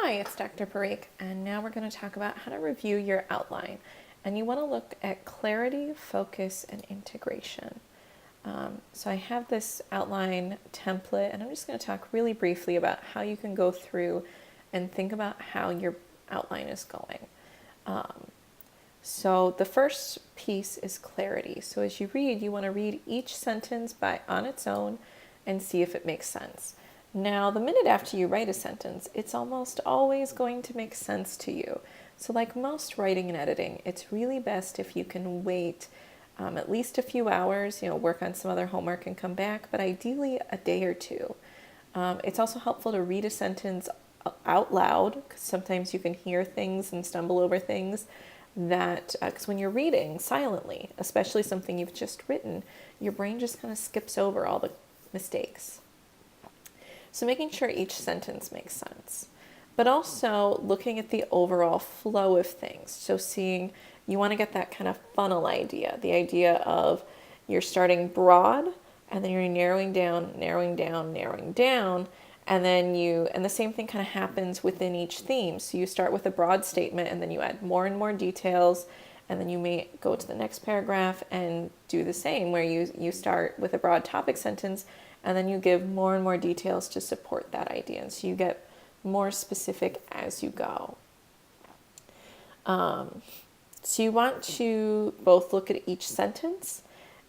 Hi, it's Dr. Parikh, and now we're going to talk about how to review your outline. And you want to look at clarity, focus, and integration. So I have this outline template, and I'm just going to talk really briefly about how you can go through and think about how your outline is going. So the first piece is clarity. So as you read, you want to read each sentence on its own and see if it makes sense. Now, the minute after you write a sentence, it's almost always going to make sense to you. So like most writing and editing, it's really best if you can wait at least a few hours, work on some other homework and come back, but ideally a day or two. It's also helpful to read a sentence out loud, because sometimes you can hear things and stumble over things because when you're reading silently, especially something you've just written, your brain just kind of skips over all the mistakes. So making sure each sentence makes sense, but also looking at the overall flow of things. So you want to get that kind of funnel idea, the idea of you're starting broad and then you're narrowing down, and then the same thing kind of happens within each theme. So you start with a broad statement and then you add more and more details, and then you may go to the next paragraph and do the same, where you start with a broad topic sentence and then you give more and more details to support that idea. And so you get more specific as you go. So you want to both look at each sentence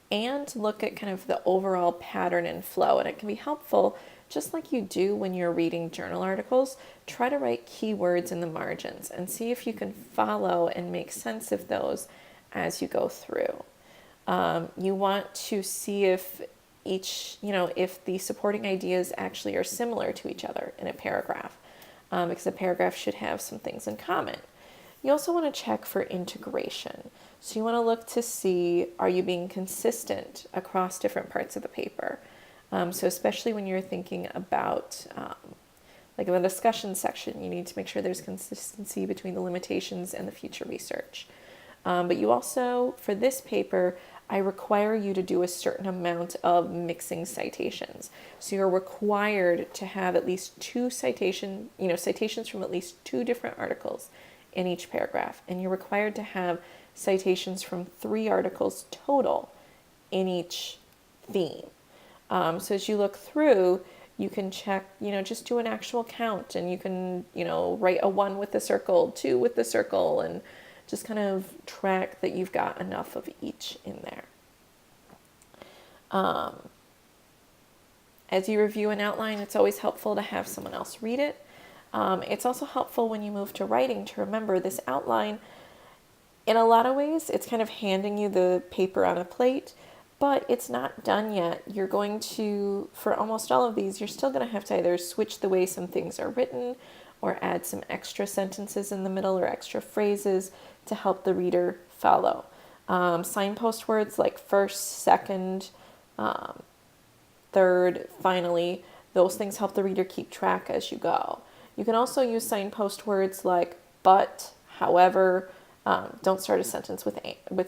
and look at kind of the overall pattern and flow. And it can be helpful, just like you do when you're reading journal articles, try to write keywords in the margins and see if you can follow and make sense of those as you go through. You want to see if if the supporting ideas actually are similar to each other in a paragraph, because a paragraph should have some things in common. You also want to check for integration. So you want to look to see, are you being consistent across different parts of the paper? So especially when you're thinking about, like in the discussion section, you need to make sure there's consistency between the limitations and the future research. But you also, for this paper, I require you to do a certain amount of mixing citations. So you're required to have at least citations from at least 2 different articles in each paragraph. And you're required to have citations from 3 articles total in each theme. So as you look through, you can check, just do an actual count, and you can, write a 1 with the circle, 2 with the circle, and just kind of track that you've got enough of each in there. As you review an outline, it's always helpful to have someone else read it. It's also helpful when you move to writing to remember this outline. In a lot of ways, it's kind of handing you the paper on a plate, but it's not done yet. You're going to, for almost all of these, you're still going to have to either switch the way some things are written or add some extra sentences in the middle or extra phrases to help the reader follow. Signpost words like first, second, third, finally, those things help the reader keep track as you go. You can also use signpost words like but, however. Don't start a sentence with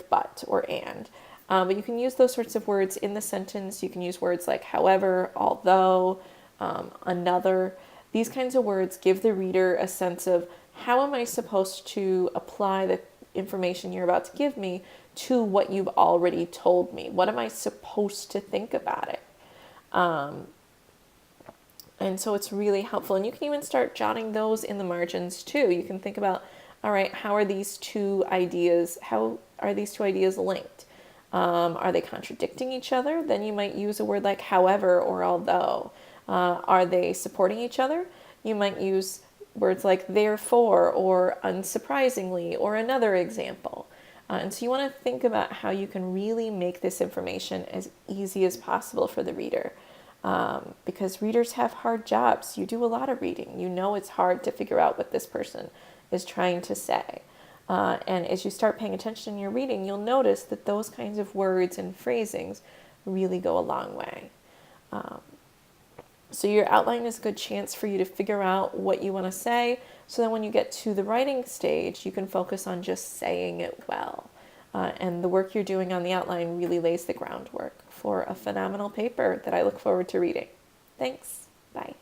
but or and. But you can use those sorts of words in the sentence. You can use words like however, although, another. These kinds of words give the reader a sense of, how am I supposed to apply the information you're about to give me to what you've already told me? What am I supposed to think about it? And so it's really helpful. And you can even start jotting those in the margins too. You can think about, all right, how are these two ideas linked? Are they contradicting each other? Then you might use a word like however or although. Are they supporting each other? You might use words like therefore or unsurprisingly or another example. And so you want to think about how you can really make this information as easy as possible for the reader. Because readers have hard jobs. You do a lot of reading. It's hard to figure out what this person is trying to say. And as you start paying attention in your reading, you'll notice that those kinds of words and phrasings really go a long way. So your outline is a good chance for you to figure out what you want to say, so then when you get to the writing stage, you can focus on just saying it well. And the work you're doing on the outline really lays the groundwork for a phenomenal paper that I look forward to reading. Thanks. Bye.